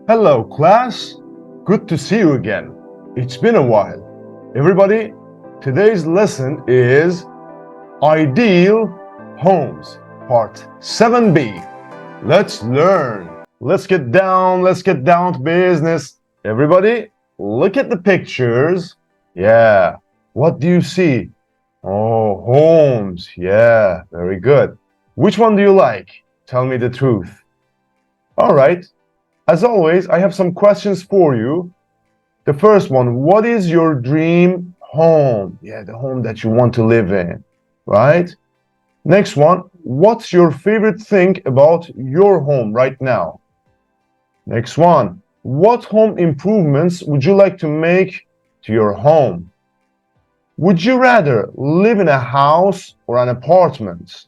Hello, class. Good to see you again. It's been a while. Everybody, today's lesson is Ideal Homes, Part 7b. Let's learn. Let's get down to business. Everybody, look at the pictures. Yeah, what do you see? Oh, homes. Yeah, very good. Which one do you like? Tell me the truth. All right. As always, I have some questions for you. The first one, what is your dream home? Yeah, the home that you want to live in, right? Next one, what's your favorite thing about your home right now? Next one, what home improvements would you like to make to your home? Would you rather live in a house or an apartment?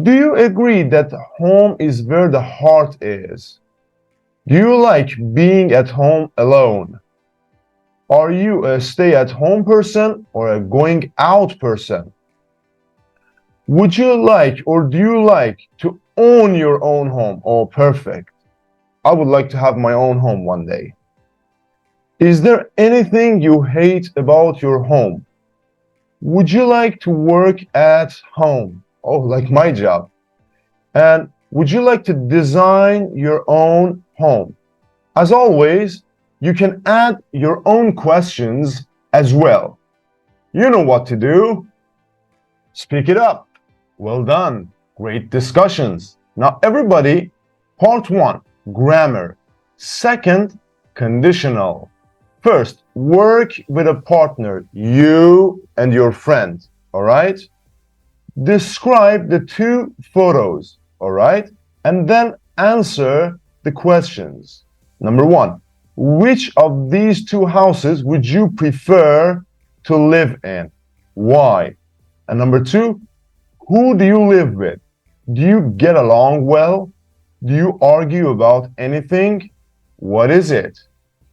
Do you agree that home is where the heart is? Do you like being at home alone? Are you a stay-at-home person or a going-out person? Would you like or do you like to own your own home? Oh, perfect. I would like to have my own home one day. Is there anything you hate about your home? Would you like to work at home? Oh, like my job. And would you like to design your own home? As always, you can add your own questions as well. You know what to do. Speak it up. Well done. Great discussions. Now, everybody, part 1, grammar. Second, conditional. First, work with a partner, you and your friend, all right? Describe the two photos, all right? And then answer the questions. Number 1, which of these two houses would you prefer to live in? Why? And number 2, who do you live with? Do you get along well? Do you argue about anything? What is it?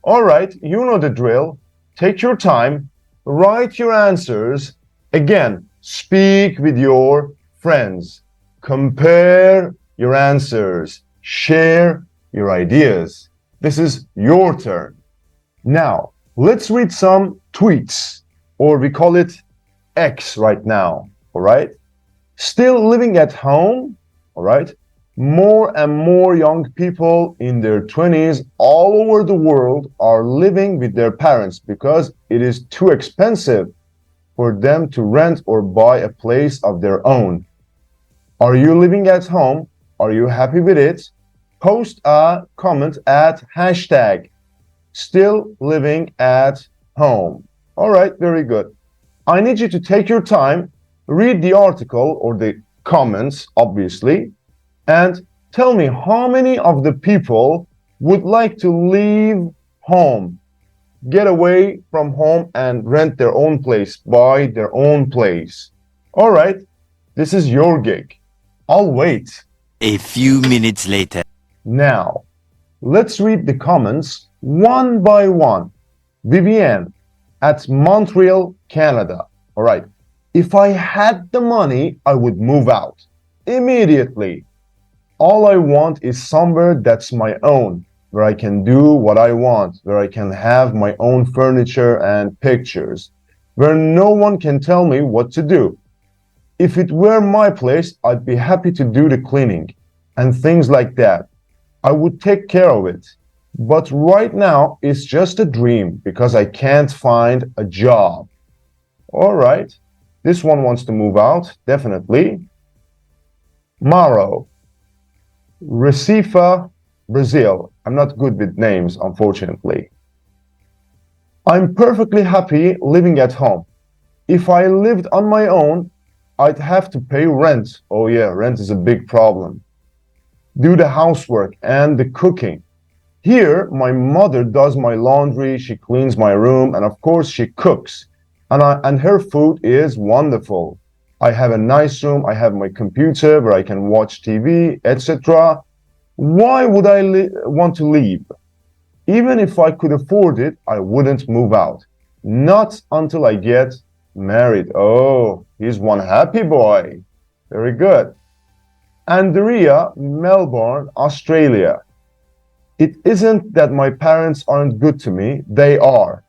All right, you know the drill. Take your time, write your answers. Again, speak with your friends. Compare your answers. Share your ideas. This is your turn. Now, let's read some tweets, or we call it X right now, all right? Still living at home, all right? More and more young people in their 20s all over the world are living with their parents because it is too expensive for them to rent or buy a place of their own. Are you living at home? Are you happy with it? Post a comment at hashtag still living at home. All right, very good. I need you to take your time, read the article or the comments, obviously, and tell me how many of the people would like to leave home, get away from home and rent their own place, buy their own place. All right, this is your gig. I'll wait. A few minutes later. Now, let's read the comments one by one. Vivienne at Montreal, Canada. All right. If I had the money, I would move out immediately. All I want is somewhere that's my own, where I can do what I want, where I can have my own furniture and pictures, where no one can tell me what to do. If it were my place, I'd be happy to do the cleaning and things like that. I would take care of it. But right now, it's just a dream because I can't find a job. All right. This one wants to move out, definitely. Maro, Recife, Brazil. I'm not good with names, unfortunately. I'm perfectly happy living at home. If I lived on my own, I'd have to pay rent. Oh yeah, rent is a big problem. Do the housework and the cooking. Here, my mother does my laundry, she cleans my room, and of course she cooks. And her food is wonderful. I have a nice room, I have my computer where I can watch TV, etc. Why would I want to leave? Even if I could afford it, I wouldn't move out. Not until I get married. Oh, he's one happy boy. Very good. Andrea, Melbourne, Australia. It isn't that my parents aren't good to me, they are.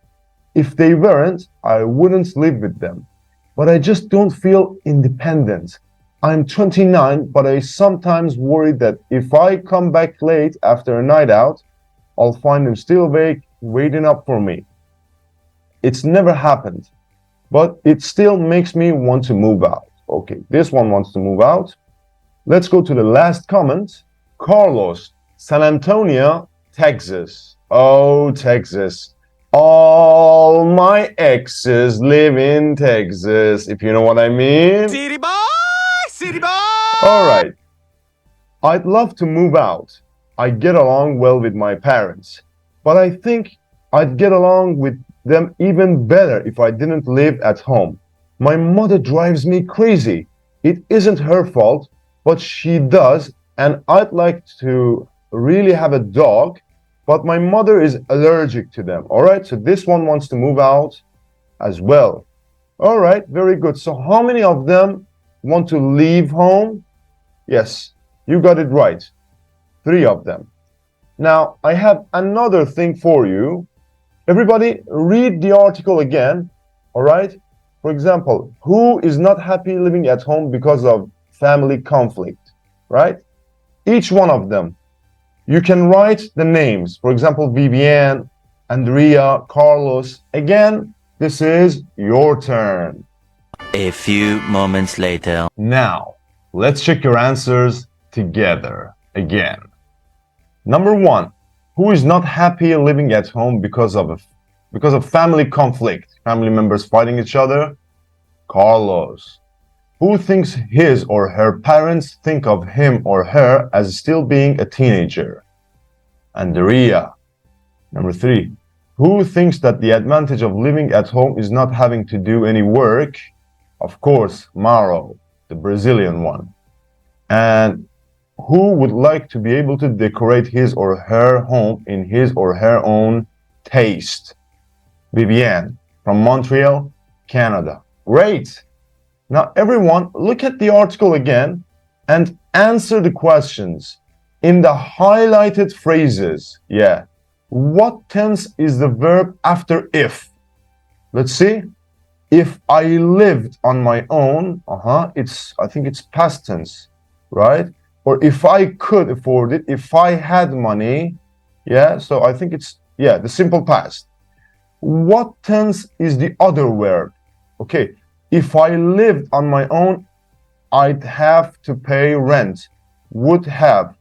If they weren't, I wouldn't live with them. But I just don't feel independent. I'm 29, but I sometimes worry that if I come back late after a night out, I'll find them still awake, waiting up for me. It's never happened, but it still makes me want to move out. Okay, this one wants to move out. Let's go to the last comment. Carlos, San Antonio, Texas. Oh, Texas. All my exes live in Texas, if you know what I mean. City boy! City boy! All right. I'd love to move out. I get along well with my parents, but I think I'd get along with them even better if I didn't live at home. My mother drives me crazy. It isn't her fault, but she does, and I'd like to really have a dog, but my mother is allergic to them. All right, so this one wants to move out as well. All right, very good. So how many of them want to leave home? Yes, you got it right. 3 of them. Now, I have another thing for you. Everybody, read the article again, all right? For example, who is not happy living at home because of family conflict, right? Each one of them. You can write the names. For example, Vivian, Andrea, Carlos. Again, this is your turn. A few moments later. Now, let's check your answers together again. Number 1, who is not happy living at home because of family conflict, family members fighting each other? Carlos. Who thinks his or her parents think of him or her as still being a teenager? Andrea. Number 3, who thinks that the advantage of living at home is not having to do any work? Of course, Mauro, the Brazilian one. And who would like to be able to decorate his or her home in his or her own taste? Vivienne from Montreal, Canada. Great! Now everyone, look at the article again and answer the questions in the highlighted phrases. Yeah. What tense is the verb after if? Let's see. If I lived on my own, I think it's past tense, right? Or if I could afford it, if I had money, yeah, so I think it's, yeah, the simple past. What tense is the other verb? Okay, if I lived on my own, I'd have to pay rent. Would have.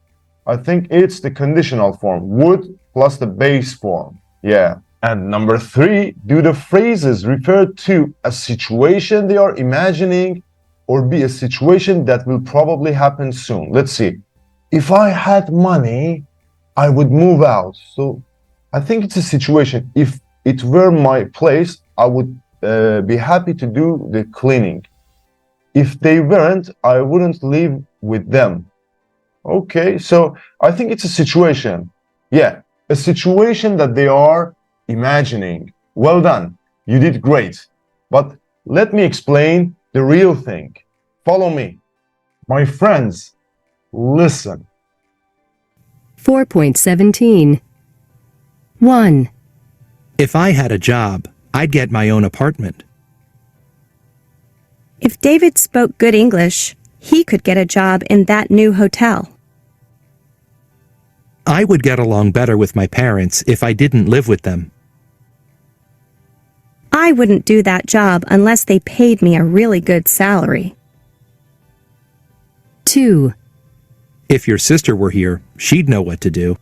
I think it's the conditional form. Would plus the base form. Yeah. And number 3, do the phrases refer to a situation they are imagining or be a situation that will probably happen soon? Let's see. If I had money, I would move out. So I think it's a situation. If it were my place, I would be happy to do the cleaning. If they weren't, I wouldn't live with them. Okay, so I think it's a situation. Yeah, a situation that they are imagining. Well done. You did great. But let me explain the real thing. Follow me. My friends, listen. 4.17. 1. If I had a job, I'd get my own apartment. If David spoke good English, he could get a job in that new hotel. I would get along better with my parents if I didn't live with them. I wouldn't do that job unless they paid me a really good salary. 2. If your sister were here, she'd know what to do.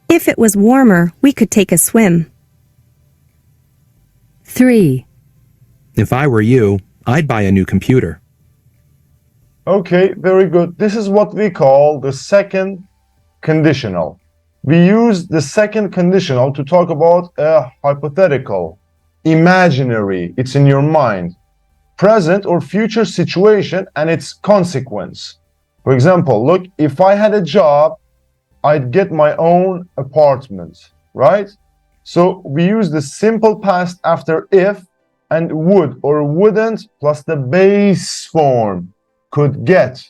If it was warmer, we could take a swim. 3. If I were you, I'd buy a new computer. Okay, very good. This is what we call the second conditional. We use the second conditional to talk about a hypothetical, imaginary, it's in your mind, present or future situation and its consequence. For example, look, if I had a job, I'd get my own apartment, right? So we use the simple past after if and would or wouldn't plus the base form, could get,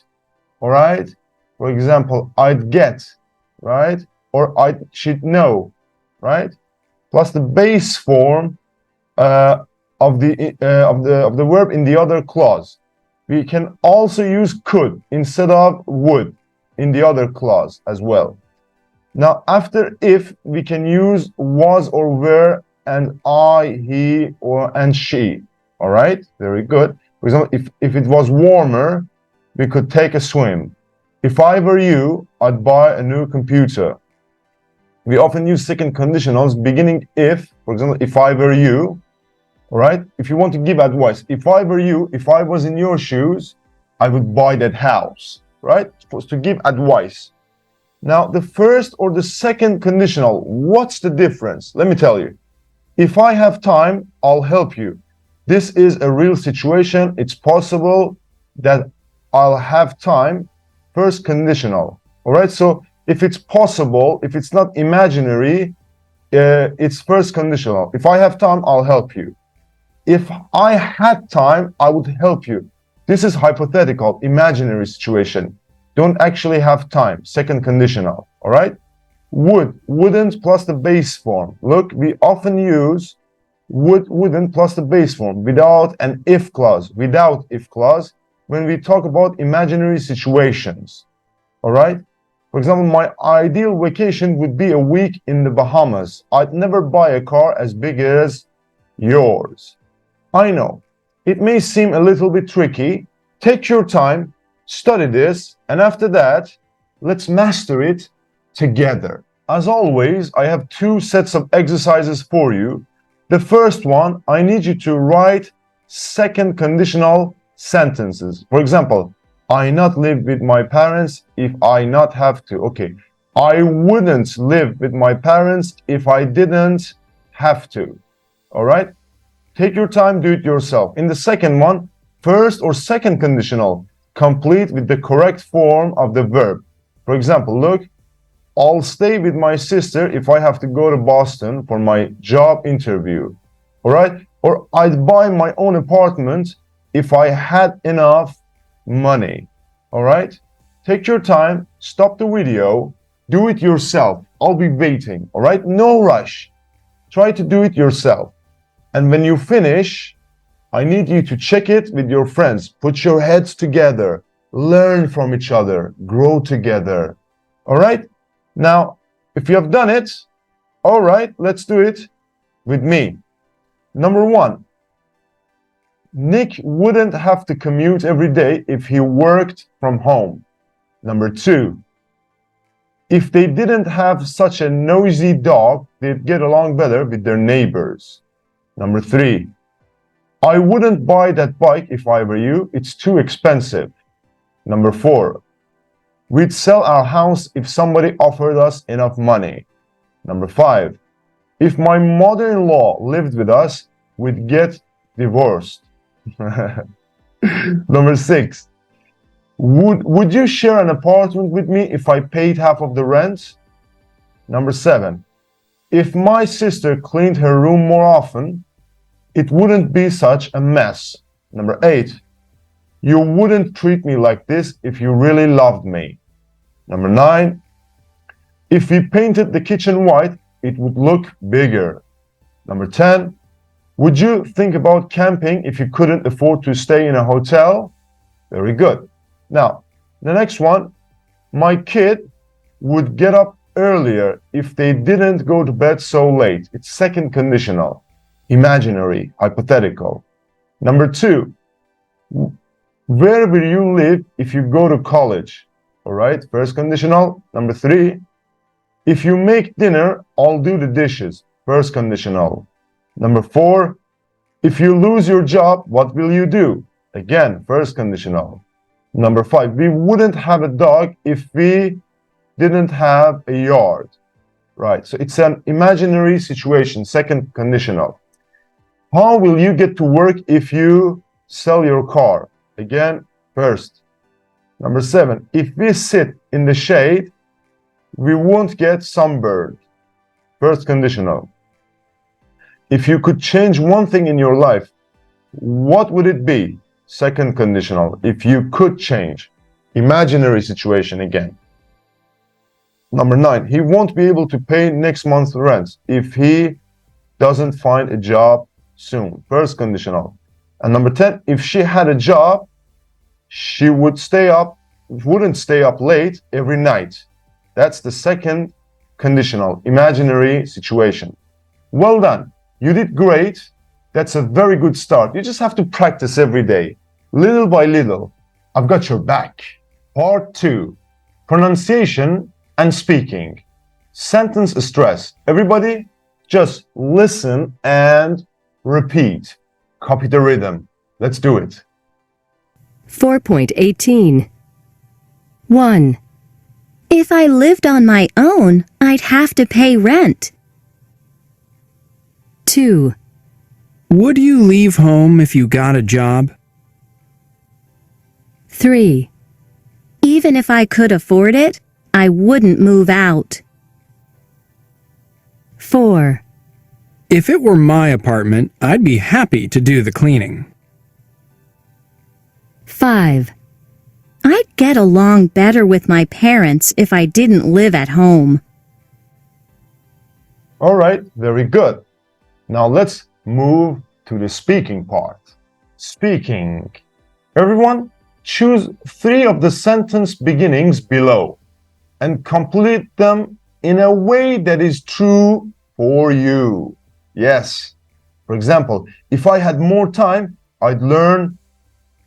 all right? For example, I'd get, right? Or I should know, right? Plus the base form of the verb in the other clause. We can also use could instead of would in the other clause as well. Now, after if, we can use was or were and I, he, or and she. All right, very good. For example, if it was warmer, we could take a swim. If I were you, I'd buy a new computer. We often use second conditionals beginning if, for example, if I were you. All right, if you want to give advice, if I were you, if I was in your shoes, I would buy that house, right? Supposed to give advice. Now, the first or the second conditional, what's the difference? Let me tell you. If I have time, I'll help you. This is a real situation. It's possible that I'll have time. First conditional. All right, so if it's possible, if it's not imaginary, it's first conditional. If I have time, I'll help you. If I had time, I would help you. This is hypothetical, imaginary situation. Don't actually have time. Second conditional. All right? Would, wouldn't plus the base form. Look, we often use would, wouldn't plus the base form without an if clause, when we talk about imaginary situations. All right? For example, my ideal vacation would be a week in the Bahamas. I'd never buy a car as big as yours. I know, it may seem a little bit tricky. Take your time, study this, and after that, let's master it together. As always, I have two sets of exercises for you. The first one, I need you to write second conditional sentences. For example, I not live with my parents if I not have to. Okay, I wouldn't live with my parents if I didn't have to. All right? Take your time, do it yourself. In the second one, first or second conditional, complete with the correct form of the verb. For example, look, I'll stay with my sister if I have to go to Boston for my job interview. All right? Or I'd buy my own apartment if I had enough money. All right? Take your time, stop the video, do it yourself. I'll be waiting. All right? No rush. Try to do it yourself. And when you finish, I need you to check it with your friends. Put your heads together. Learn from each other. Grow together. All right? Now, if you have done it, all right, let's do it with me. Number one, Nick wouldn't have to commute every day if he worked from home. Number two, if they didn't have such a noisy dog, they'd get along better with their neighbors. Number three, I wouldn't buy that bike if I were you. It's too expensive. Number four, we'd sell our house if somebody offered us enough money. Number five, if my mother-in-law lived with us, we'd get divorced. Number six, would you share an apartment with me if I paid half of the rent? Number seven, if my sister cleaned her room more often, it wouldn't be such a mess. Number eight, you wouldn't treat me like this if you really loved me. Number nine, if we painted the kitchen white, it would look bigger. Number 10, would you think about camping if you couldn't afford to stay in a hotel? Very good. Now, the next one, my kid would get up earlier if they didn't go to bed so late. It's second conditional, imaginary, hypothetical. Number two, where will you live if you go to college? All right, first conditional. Number three, if you make dinner, I'll do the dishes. First conditional. Number four, if you lose your job, what will you do? Again, first conditional. Number five, we wouldn't have a dog if we didn't have a yard. Right, so it's an imaginary situation, second conditional. How will you get to work if you sell your car? Again, first. Number seven, if we sit in the shade, we won't get sunburned. First conditional. If you could change one thing in your life, what would it be? Second conditional. If you could change. Imaginary situation again. Number 9, he won't be able to pay next month's rent if he doesn't find a job soon. First conditional. And number 10, if she had a job, she wouldn't stay up late every night. That's the second conditional, imaginary situation. Well done. You did great. That's a very good start. You just have to practice every day, little by little. I've got your back. Part 2, pronunciation and speaking. Sentence stress. Everybody, just listen and repeat. Copy the rhythm. Let's do it. 4.18. 1. If I lived on my own, I'd have to pay rent. 2. Would you leave home if you got a job? 3. Even if I could afford it, I wouldn't move out. 4. If it were my apartment, I'd be happy to do the cleaning. 5. I'd get along better with my parents if I didn't live at home. All right, very good. Now let's move to the speaking part. Speaking. Everyone, choose 3 of the sentence beginnings below and complete them in a way that is true for you. Yes. For example, if I had more time, I'd learn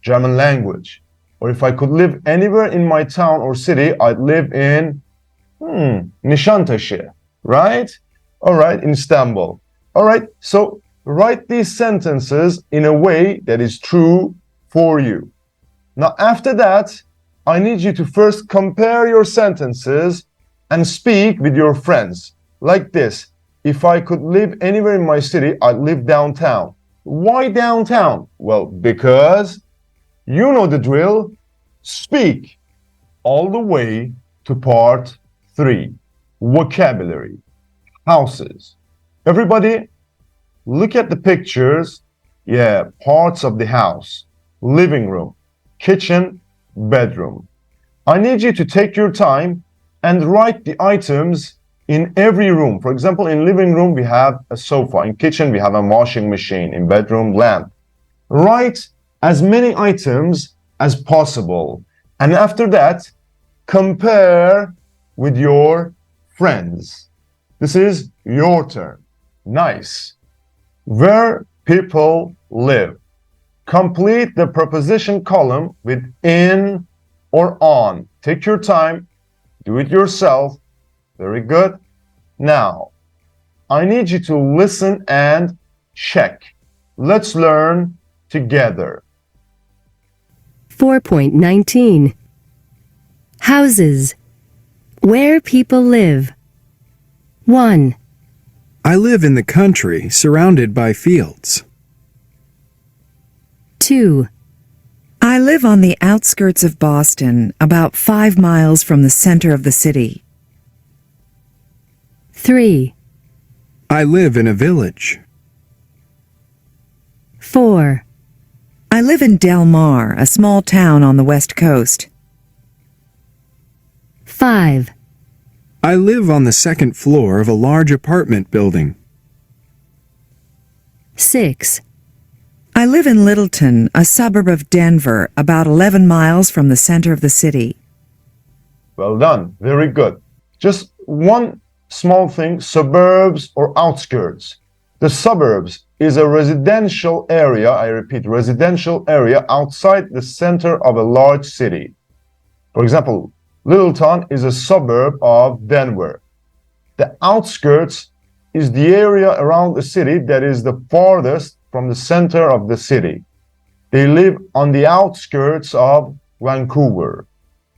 German language. Or if I could live anywhere in my town or city, I'd live in Nişantaşı, right? All right, in Istanbul. All right, so write these sentences in a way that is true for you. Now, after that, I need you to first compare your sentences and speak with your friends. Like this. If I could live anywhere in my city, I'd live downtown. Why downtown? Well, because you know the drill. Speak all the way to part 3. Vocabulary. Houses. Everybody, look at the pictures. Yeah, parts of the house. Living room, kitchen, bedroom. I need you to take your time and write the items in every room. For example, in living room, we have a sofa. In kitchen, we have a washing machine. In bedroom, lamp. Write as many items as possible. And after that, compare with your friends. This is your turn. Nice. Where people live. Complete the preposition column with in or on. Take your time. Do it yourself. Very good. Now, I need you to listen and check. Let's learn together. 4.19. Houses. Where people live. 1. I live in the country, surrounded by fields. 2. I live on the outskirts of Boston, about 5 miles from the center of the city. 3. I live in a village. 4. I live in Del Mar, a small town on the West Coast. 5. I live on the second floor of a large apartment building. 6. I live in Littleton, a suburb of Denver, about 11 miles from the center of the city. Well done. Very good. Just one small thing, suburbs or outskirts. The suburbs is a residential area, I repeat, residential area outside the center of a large city. For example, Littleton is a suburb of Denver. The outskirts is the area around the city that is the farthest from the center of the city. They live on the outskirts of Vancouver,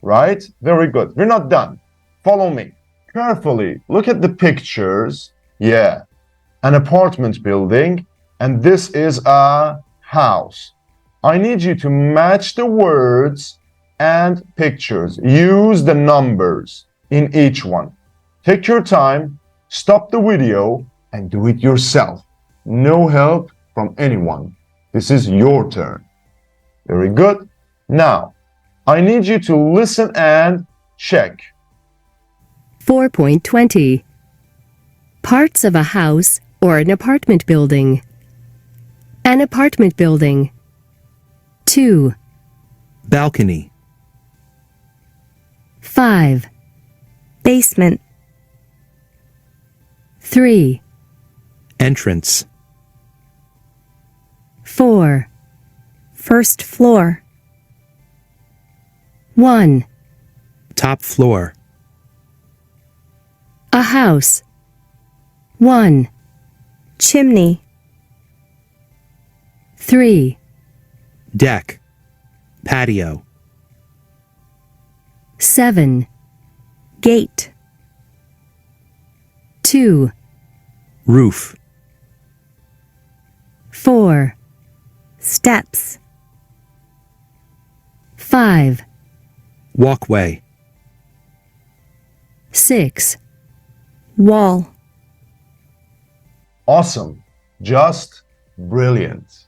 right? Very good. We're not done. Follow me. Carefully look at the pictures. Yeah, an apartment building, and this is a house. I need you to match the words and pictures. Use the numbers in each one. Take your time, stop the video, and do it yourself. No help from anyone. This is your turn. Very good. Now, I need you to listen and check. 4.20 Parts of a house or an apartment building. An apartment building. 2, balcony, 5, basement, 3, entrance, 4, first floor, 1 top floor, A house. 1, chimney, 3, deck, patio, 7, gate, 2, roof, 4, steps, 5, walkway, 6, wall, Awesome. Just brilliant.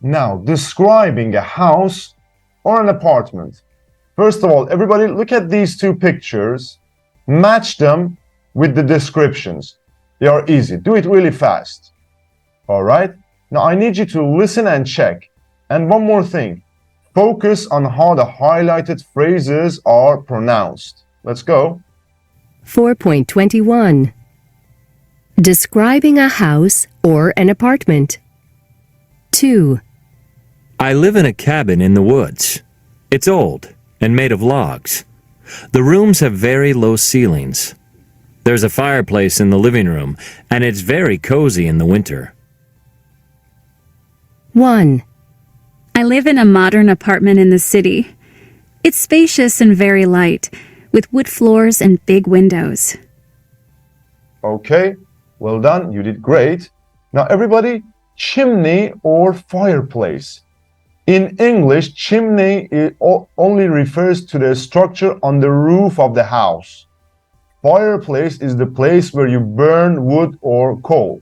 Now, describing a house or an apartment. First of all, everybody look at these two pictures. Match them with the descriptions. They are easy. Do it really fast. All right? Now, I need you to listen and check. And one more thing. Focus on how the highlighted phrases are pronounced. Let's go. 4.21 Describing a house or an apartment. 2, I live in a cabin in the woods. It's old and made of logs. The rooms have very low ceilings. There's a fireplace in the living room, and it's very cozy in the winter. 1, I live in a modern apartment in the city. It's spacious and very light, with wood floors and big windows. Okay, well done. You did great. Now, everybody, chimney or fireplace. In English, chimney only refers to the structure on the roof of the house. Fireplace is the place where you burn wood or coal,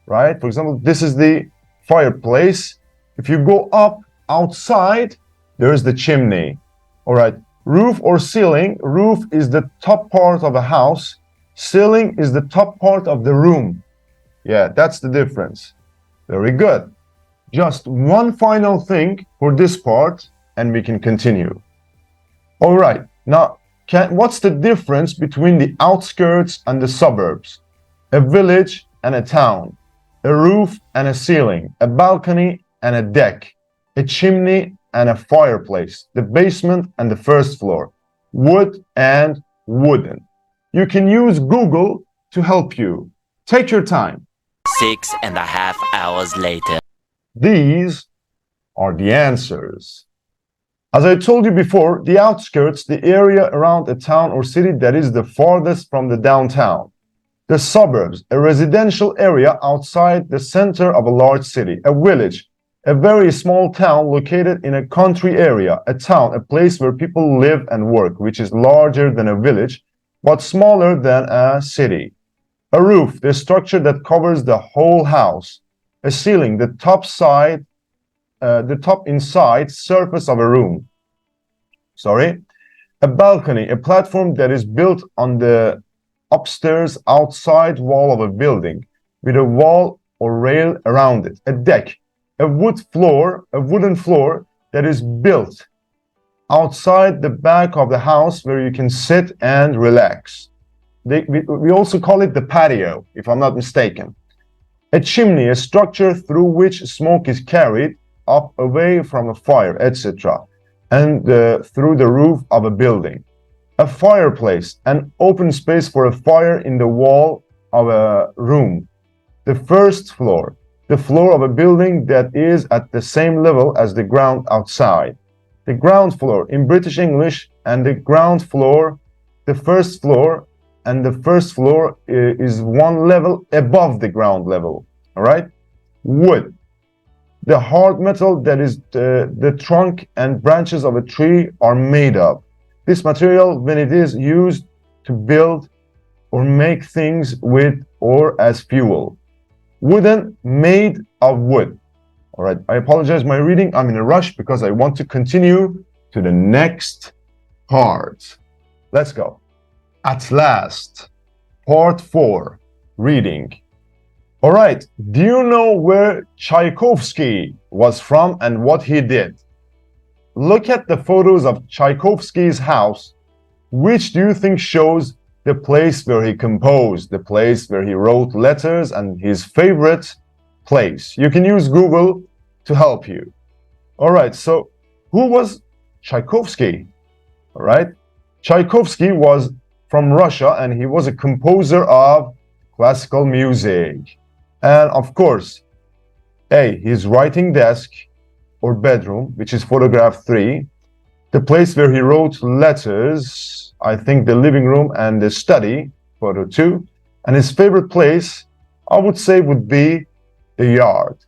right? For example, this is the fireplace. If you go up outside, there is the chimney. All right. Roof or ceiling. Roof is the top part of a house. Ceiling is the top part of the room. Yeah, that's the difference. Very good. Just one final thing for this part, and we can continue. All right. Now, what's the difference between the outskirts and the suburbs? A village and a town. A roof and a ceiling. A balcony and a deck. A chimney and a fireplace. The basement and the first floor. Wood and wooden. You can use Google to help you. Take your time. 6.5 hours later. These are the answers. As I told you before, the outskirts, the area around a town or city that is the farthest from the downtown. The suburbs, a residential area outside the center of a large city. A village, a very small town located in a country area. A town, a place where people live and work, which is larger than a village, but smaller than a city. A roof, the structure that covers the whole house. A ceiling, the top inside surface of a room. A balcony, a platform that is built on the upstairs outside wall of a building with a wall or rail around it. A deck, a wooden floor that is built outside the back of the house where you can sit and relax. We also call it the patio, if I'm not mistaken. A chimney, a structure through which smoke is carried up away from a fire, etc., and through the roof of a building. A fireplace, an open space for a fire in the wall of a room. The first floor, the floor of a building that is at the same level as the ground outside. The ground floor in British English, and the ground floor, the first floor, and the first floor is one level above the ground level. All right. Wood, the hard metal that is the trunk and branches of a tree are made of. This material, when it is used to build or make things with or as fuel. Wooden, made of wood. All right, I apologize my reading. I'm in a rush because I want to continue to the next part. Let's go. At last, part 4, reading. All right, do you know where Tchaikovsky was from and what he did? Look at the photos of Tchaikovsky's house. Which do you think shows the place where he composed, the place where he wrote letters, and his favorite place? You can use Google to help you. All right, so who was Tchaikovsky? All right, Tchaikovsky was from Russia and he was a composer of classical music. And of course, A, his writing desk or bedroom, which is photograph 3, the place where he wrote letters, I think the living room and the study, photo 2, and his favorite place, I would say, would be the yard.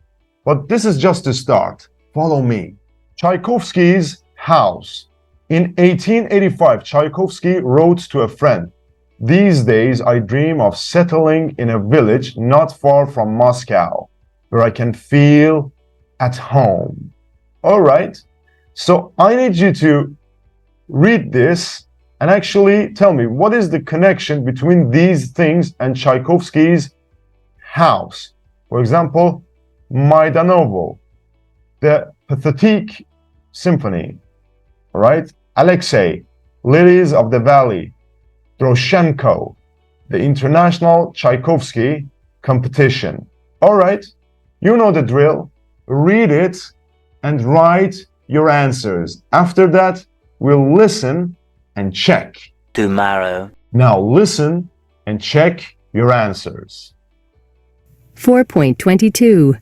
But this is just the start. Follow me. Tchaikovsky's house. In 1885, Tchaikovsky wrote to a friend, "These days I dream of settling in a village not far from Moscow, where I can feel at home." All right, so I need you to read this and actually tell me what is the connection between these things and Tchaikovsky's house. For example, Maidanovo, the Pathetic Symphony, all right? Alexei, Lilies of the Valley, Droshenko, the International Tchaikovsky Competition. All right, you know the drill. Read it and write your answers. After that, we'll listen and check. Tomorrow. Now listen and check your answers. 4.22.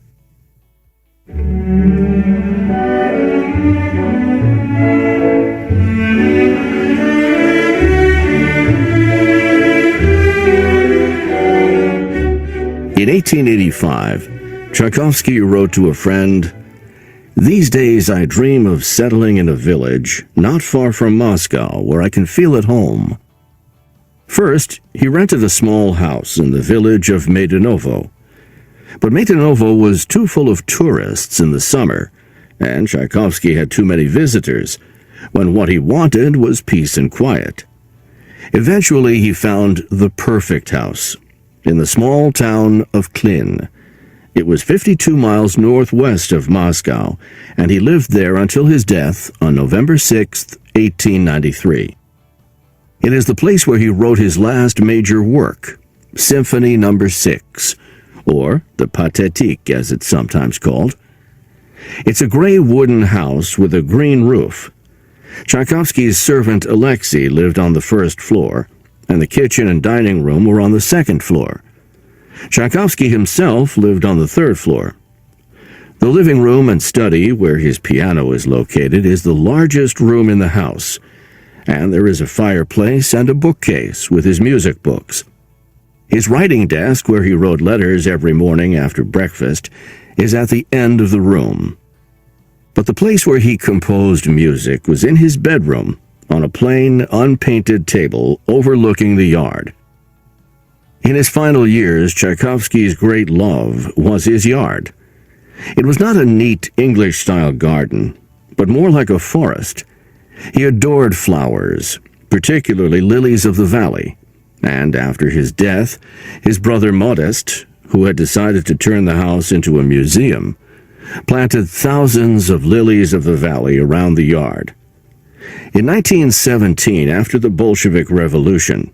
In 1885, Tchaikovsky wrote to a friend, "These days I dream of settling in a village not far from Moscow where I can feel at home." First, he rented a small house in the village of Maidanovo. But Maidanovo was too full of tourists in the summer, and Tchaikovsky had too many visitors, when what he wanted was peace and quiet. Eventually, he found the perfect house in the small town of Klin. It was 52 miles northwest of Moscow, and he lived there until his death on November 6, 1893. It is the place where he wrote his last major work, Symphony No. 6, or the Pathétique as it's sometimes called. It's a gray wooden house with a green roof. Tchaikovsky's servant Alexei lived on the first floor, and the kitchen and dining room were on the second floor. Tchaikovsky himself lived on the third floor. The living room and study, where his piano is located, is the largest room in the house, and there is a fireplace and a bookcase with his music books. His writing desk, where he wrote letters every morning after breakfast, is at the end of the room. But the place where he composed music was in his bedroom, on a plain, unpainted table overlooking the yard. In his final years, Tchaikovsky's great love was his yard. It was not a neat English-style garden, but more like a forest. He adored flowers, particularly lilies of the valley, and after his death, his brother Modest, who had decided to turn the house into a museum, planted thousands of lilies of the valley around the yard. In 1917, after the Bolshevik Revolution,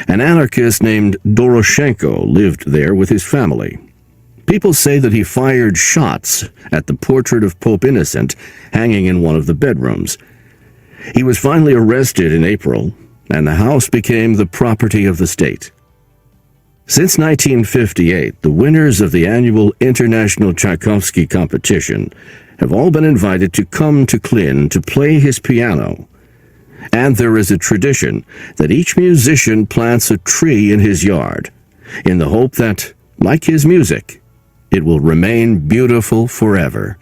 an anarchist named Doroshenko lived there with his family. People say that he fired shots at the portrait of Pope Innocent hanging in one of the bedrooms. He was finally arrested in April, and the house became the property of the state. Since 1958, the winners of the annual International Tchaikovsky Competition have all been invited to come to Klin to play his piano. And there is a tradition that each musician plants a tree in his yard, in the hope that, like his music, it will remain beautiful forever.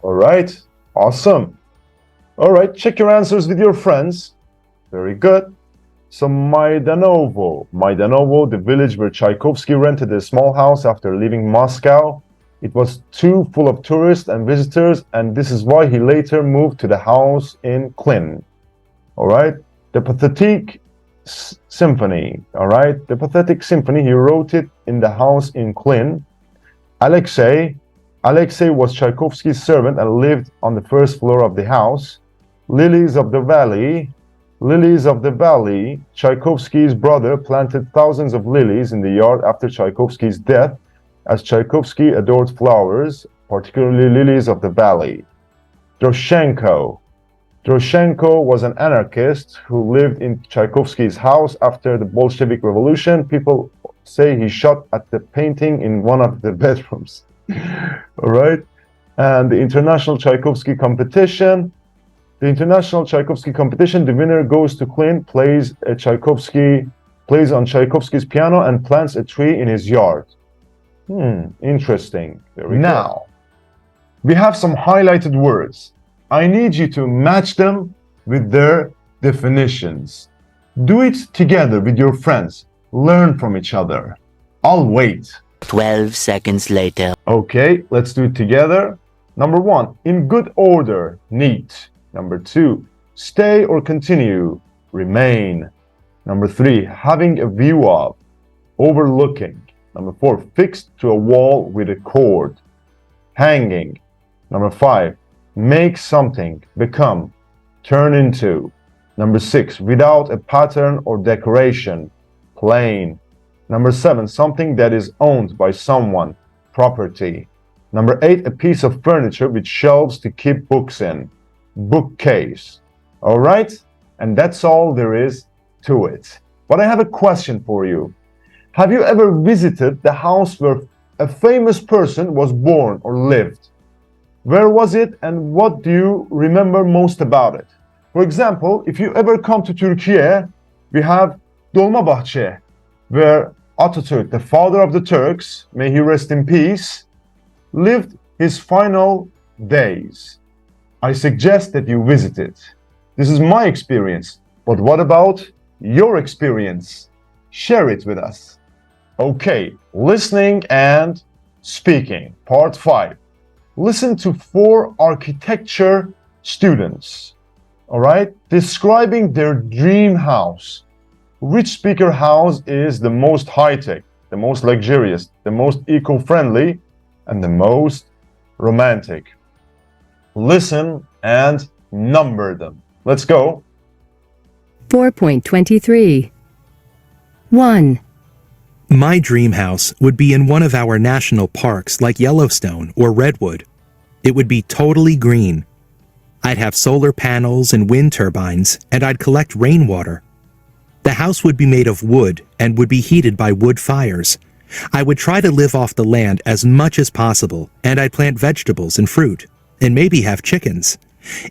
All right, awesome. All right, check your answers with your friends. Very good. So Maidanovo, the village where Tchaikovsky rented a small house after leaving Moscow. It was too full of tourists and visitors, and this is why he later moved to the house in Klin. All right. The Pathetic Symphony. All right. The Pathetic Symphony, he wrote it in the house in Klin. Alexei was Tchaikovsky's servant and lived on the first floor of the house. Lilies of the Valley, Tchaikovsky's brother planted thousands of lilies in the yard after Tchaikovsky's death, as Tchaikovsky adored flowers, particularly lilies of the valley. Droshenko was an anarchist who lived in Tchaikovsky's house after the Bolshevik Revolution. People say he shot at the painting in one of the bedrooms. All right. And the International Tchaikovsky competition, the winner goes to Klin, plays on Tchaikovsky's piano and plants a tree in his yard. Interesting. Now, we have some highlighted words. I need you to match them with their definitions. Do it together with your friends. Learn from each other. I'll wait. 12 seconds later. Okay, let's do it together. Number 1, in good order, neat. Number 2, stay or continue, remain. Number 3, having a view of, overlooking. Number 4, fixed to a wall with a cord, hanging. Number 5, make something, become, turn into. Number 6, without a pattern or decoration, plain. Number 7, something that is owned by someone, property. Number 8, a piece of furniture with shelves to keep books in, bookcase. All right? And that's all there is to it. But I have a question for you. Have you ever visited the house where a famous person was born or lived? Where was it and what do you remember most about it? For example, if you ever come to Turkey, we have Dolmabahçe, where Atatürk, the father of the Turks, may he rest in peace, lived his final days. I suggest that you visit it. This is my experience, but what about your experience? Share it with us. Okay, listening and speaking, part 5. Listen to 4 architecture students, all right, describing their dream house. Which speaker house is the most high-tech, the most luxurious, the most eco-friendly, and the most romantic? Listen and number them. Let's go. 4.23. 1, My dream house would be in one of our national parks like Yellowstone or Redwood. It would be totally green. I'd have solar panels and wind turbines, and I'd collect rainwater. The house would be made of wood and would be heated by wood fires. I would try to live off the land as much as possible, and I'd plant vegetables and fruit, and maybe have chickens.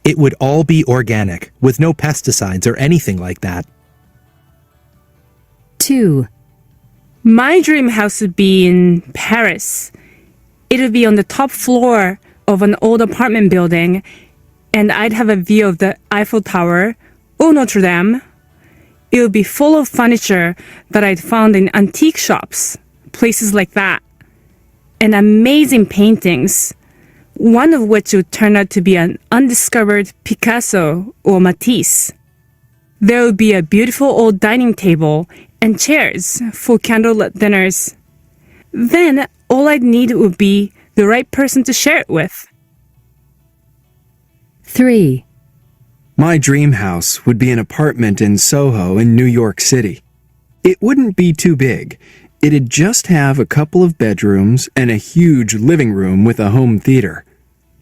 It would all be organic, with no pesticides or anything like that. 2, My dream house would be in Paris. It would be on the top floor of an old apartment building, and I'd have a view of the Eiffel Tower or Notre Dame. It would be full of furniture that I'd found in antique shops, places like that, and amazing paintings, one of which would turn out to be an undiscovered Picasso or Matisse. There would be a beautiful old dining table and chairs for candlelit dinners. Then all I'd need would be the right person to share it with. 3, My dream house would be an apartment in Soho in New York City. It wouldn't be too big. It'd just have a couple of bedrooms and a huge living room with a home theater.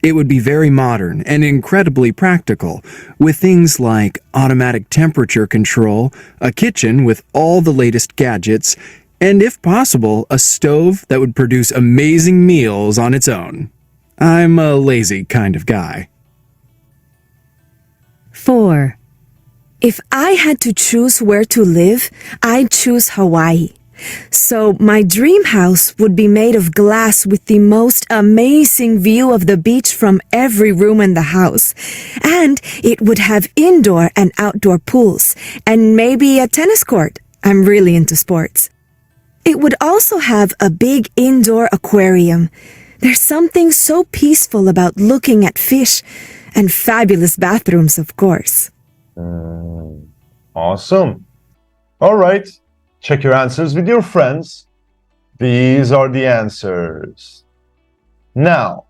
It would be very modern and incredibly practical, with things like automatic temperature control, a kitchen with all the latest gadgets, and if possible, a stove that would produce amazing meals on its own. I'm a lazy kind of guy. 4, If I had to choose where to live, I'd choose Hawaii. So my dream house would be made of glass with the most amazing view of the beach from every room in the house. And it would have indoor and outdoor pools and maybe a tennis court. I'm really into sports. It would also have a big indoor aquarium. There's something so peaceful about looking at fish and fabulous bathrooms, of course. Awesome. All right. Check your answers with your friends. These are the answers. Now,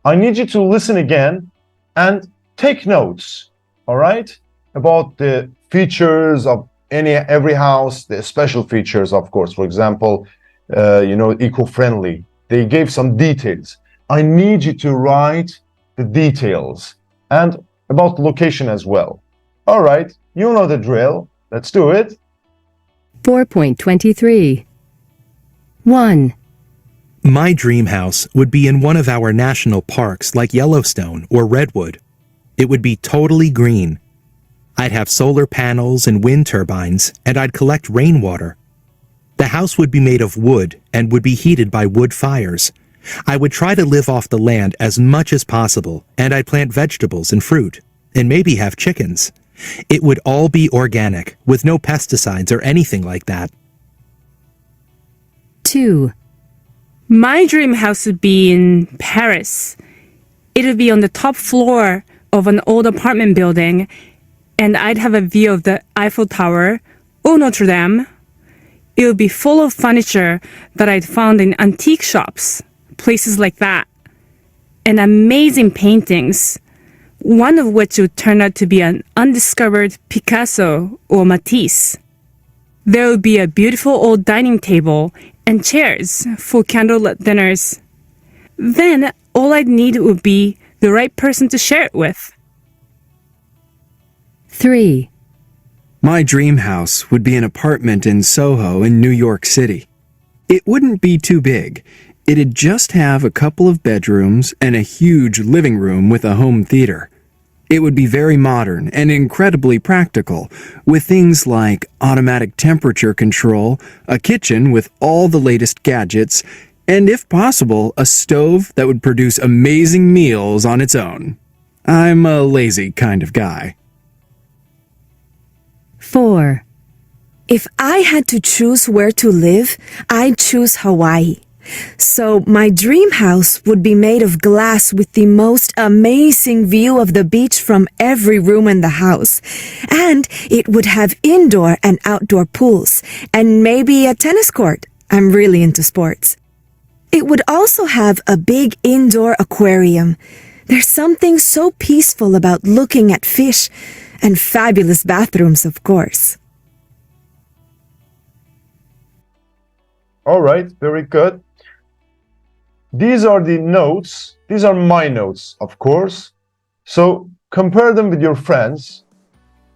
I need you to listen again and take notes, all right? About the features of every house, the special features, of course. For example, eco-friendly. They gave some details. I need you to write the details and about location as well. All right, you know the drill. Let's do it. 4.23. 1. My dream house would be in one of our national parks like Yellowstone or Redwood. It would be totally green. I'd have solar panels and wind turbines, and I'd collect rainwater. The house would be made of wood and would be heated by wood fires. I would try to live off the land as much as possible, and I'd plant vegetables and fruit, and maybe have chickens. It would all be organic, with no pesticides or anything like that. 2. My dream house would be in Paris. It would be on the top floor of an old apartment building, and I'd have a view of the Eiffel Tower or Notre Dame. It would be full of furniture that I'd found in antique shops, places like that, and amazing paintings, one of which would turn out to be an undiscovered Picasso or Matisse. There would be a beautiful old dining table and chairs for candlelit dinners. Then all I'd need would be the right person to share it with. 3. My dream house would be an apartment in Soho in New York City. It wouldn't be too big. It'd just have a couple of bedrooms and a huge living room with a home theater. It would be very modern and incredibly practical, with things like automatic temperature control, a kitchen with all the latest gadgets, and if possible, a stove that would produce amazing meals on its own. I'm a lazy kind of guy. 4. If I had to choose where to live, I'd choose Hawaii. So my dream house would be made of glass with the most amazing view of the beach from every room in the house. And it would have indoor and outdoor pools and maybe a tennis court. I'm really into sports. It would also have a big indoor aquarium. There's something so peaceful about looking at fish and fabulous bathrooms, of course. All right, very good. These are the notes. These are my notes, of course. So compare them with your friends.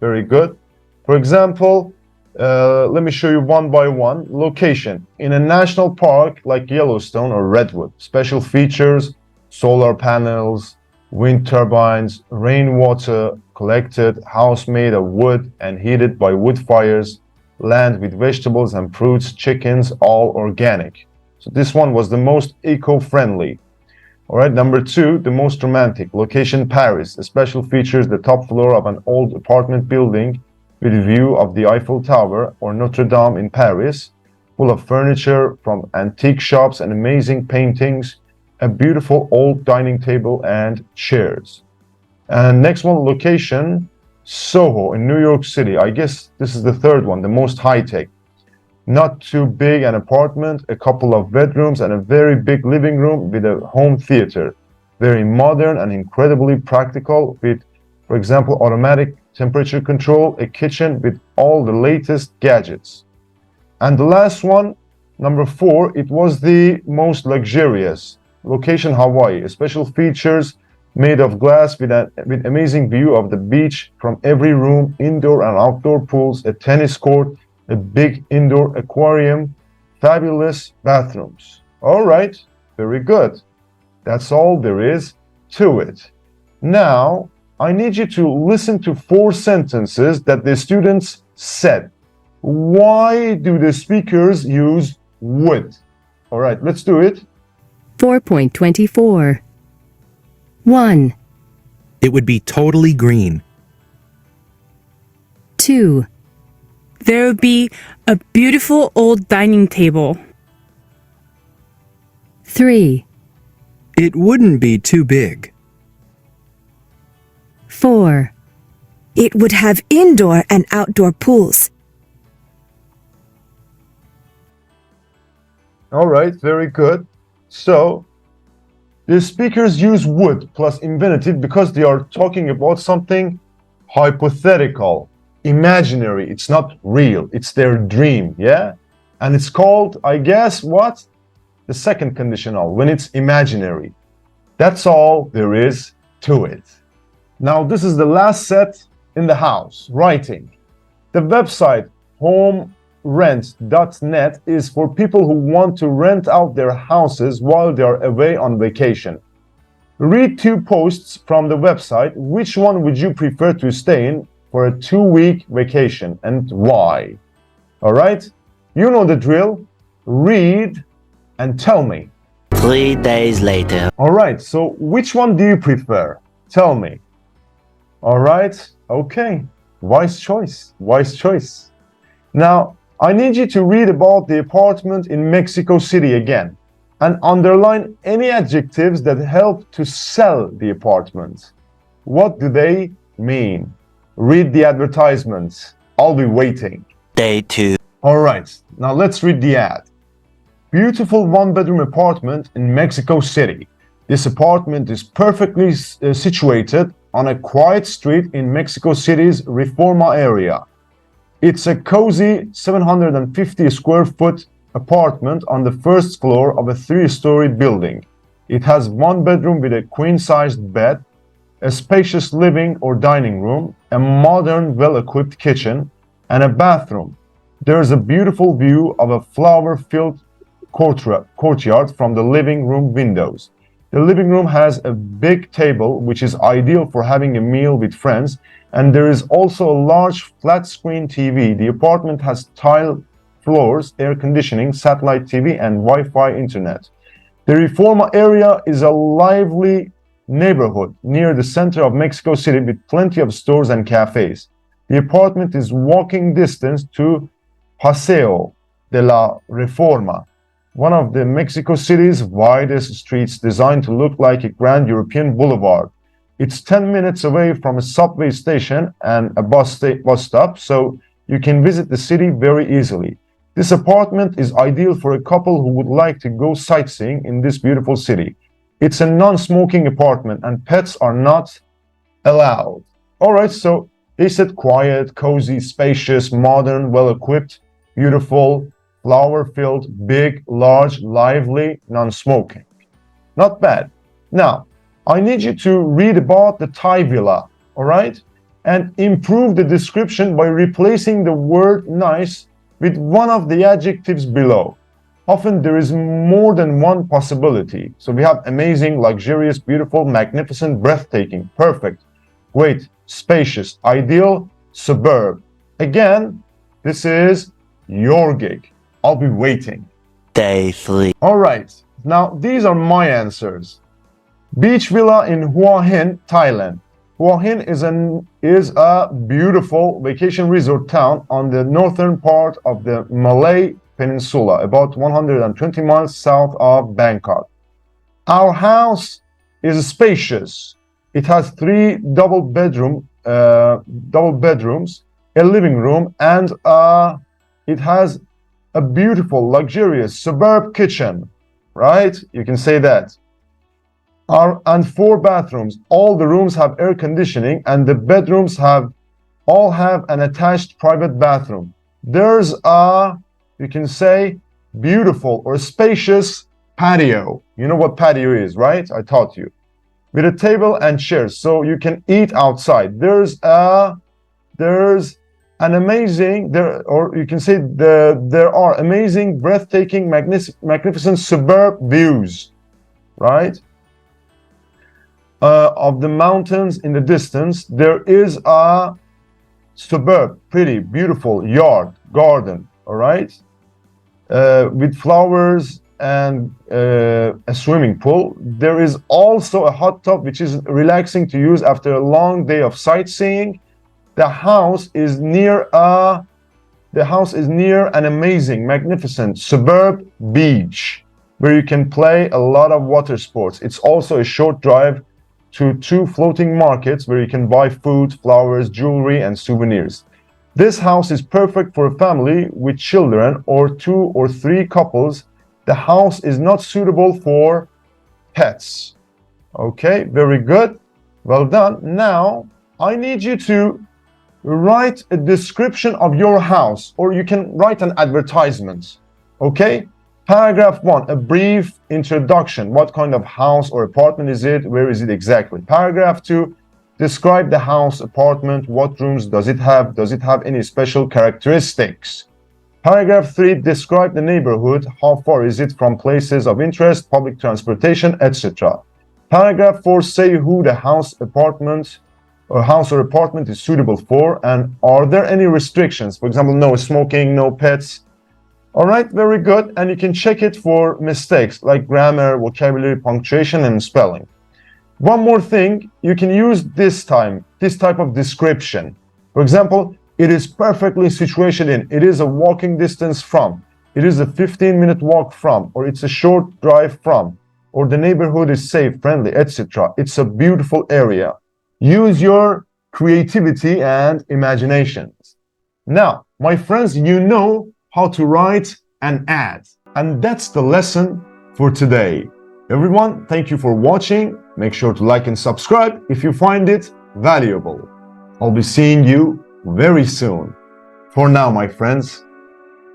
Very good. For example, let me show you one by one. Location. In a national park like Yellowstone or Redwood. Special features, solar panels, wind turbines, rainwater collected, house made of wood and heated by wood fires, land with vegetables and fruits, chickens, all organic. So this one was the most eco-friendly. All right, number 2, the most romantic. Location, Paris. The special features the top floor of an old apartment building with a view of the Eiffel Tower or Notre Dame in Paris, full of furniture from antique shops and amazing paintings, a beautiful old dining table and chairs. And next one, location, Soho in New York City. I guess this is the third one, the most high-tech. Not too big an apartment, a couple of bedrooms and a very big living room with a home theater. Very modern and incredibly practical with, for example, automatic temperature control, a kitchen with all the latest gadgets. And the last one, number 4, it was the most luxurious. Location, Hawaii. Special features made of glass with amazing view of the beach from every room, indoor and outdoor pools, a tennis court, a big indoor aquarium, fabulous bathrooms. All right, very good. That's all there is to it. Now, I need you to listen to 4 sentences that the students said. Why do the speakers use wood? All right, let's do it. 4.24. 1, It would be totally green. 2, There would be a beautiful old dining table. 3, It wouldn't be too big. 4, It would have indoor and outdoor pools. All right, very good. So, the speakers use wood plus infinitive because they are talking about something hypothetical, imaginary. It's not real. It's their dream, yeah? And it's called, I guess, what? The second conditional, when it's imaginary. That's all there is to it. Now, this is the last set in the house, writing. The website homerent.net is for people who want to rent out their houses while they are away on vacation. Read 2 posts from the website. Which one would you prefer to stay in for a 2-week vacation and why? All right? You know the drill. Read and tell me. 3 days later. All right, so which one do you prefer? Tell me. All right, okay. Wise choice, wise choice. Now, I need you to read about the apartment in Mexico City again and underline any adjectives that help to sell the apartment. What do they mean? Read the advertisements. I'll be waiting. Day 2. All right, now let's read the ad. Beautiful 1-bedroom apartment in Mexico City. This apartment is perfectly situated on a quiet street in Mexico City's Reforma area. It's a cozy 750 square foot apartment on the first floor of a 3-story building. It has 1 bedroom with a queen-sized bed, a spacious living or dining room, a modern, well-equipped kitchen, and a bathroom. There is a beautiful view of a flower-filled courtyard from the living room windows. The living room has a big table, which is ideal for having a meal with friends, and there is also a large flat-screen TV. The apartment has tile floors, air conditioning, satellite TV, and Wi-Fi internet. The Reforma area is a lively neighborhood near the center of Mexico City with plenty of stores and cafes. The apartment is walking distance to Paseo de la Reforma, one of the Mexico City's widest streets designed to look like a grand European boulevard. It's 10 minutes away from a subway station and a bus stop, so you can visit the city very easily. This apartment is ideal for a couple who would like to go sightseeing in this beautiful city. It's a non-smoking apartment and pets are not allowed. All right, so they said quiet, cozy, spacious, modern, well-equipped, beautiful, flower-filled, big, large, lively, non-smoking. Not bad. Now, I need you to read about the Thai villa, all right? And improve the description by replacing the word nice with one of the adjectives below. Often there is more than one possibility. So we have amazing, luxurious, beautiful, magnificent, breathtaking, perfect, great, spacious, ideal, superb. Again, this is your gig. I'll be waiting. Day 3. All right, now these are my answers. Beach villa in Hua Hin, Thailand. Hua Hin is a beautiful vacation resort town on the northern part of the Malay Peninsula, about 120 miles south of Bangkok. Our house is spacious. It has 3 double bedrooms, a living room, and it has a beautiful, luxurious, suburb kitchen, right? You can say that. And 4 bathrooms. All the rooms have air conditioning, and the bedrooms all have an attached private bathroom. There's a, you can say, beautiful or spacious patio. You know what patio is, right? I taught you. With a table and chairs, so you can eat outside. There's an amazing, or you can say there are amazing, breathtaking, magnificent suburb views, right? Of the mountains in the distance. There is a suburb, pretty, beautiful yard garden, all right? With flowers and a swimming pool. There is also a hot tub, which is relaxing to use after a long day of sightseeing. The house is near an amazing, magnificent suburb beach where you can play a lot of water sports. It's also a short drive to 2 floating markets where you can buy food, flowers, jewelry, and souvenirs. This house is perfect for a family with children or 2 or 3 couples. The house is not suitable for pets. Okay, very good. Well done. Now, I need you to write a description of your house, or you can write an advertisement. Okay? Paragraph 1, a brief introduction. What kind of house or apartment is it? Where is it exactly? Paragraph 2, describe the house, apartment. What rooms does it have? Does it have any special characteristics? Paragraph 3, describe the neighborhood. How far is it from places of interest, public transportation, etc. Paragraph 4, say who the house or apartment is suitable for, and are there any restrictions? For example, no smoking, no pets. All right, very good. And you can check it for mistakes like grammar, vocabulary, punctuation, and spelling. One more thing, you can use this type of description. For example, it is perfectly situated in, it is a walking distance from, it is a 15-minute walk from, or it's a short drive from, or the neighborhood is safe, friendly, etc. It's a beautiful area. Use your creativity and imaginations. Now, my friends, you know how to write and add. And that's the lesson for today. Everyone, thank you for watching. Make sure to like and subscribe if you find it valuable. I'll be seeing you very soon. For now, my friends,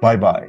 bye-bye.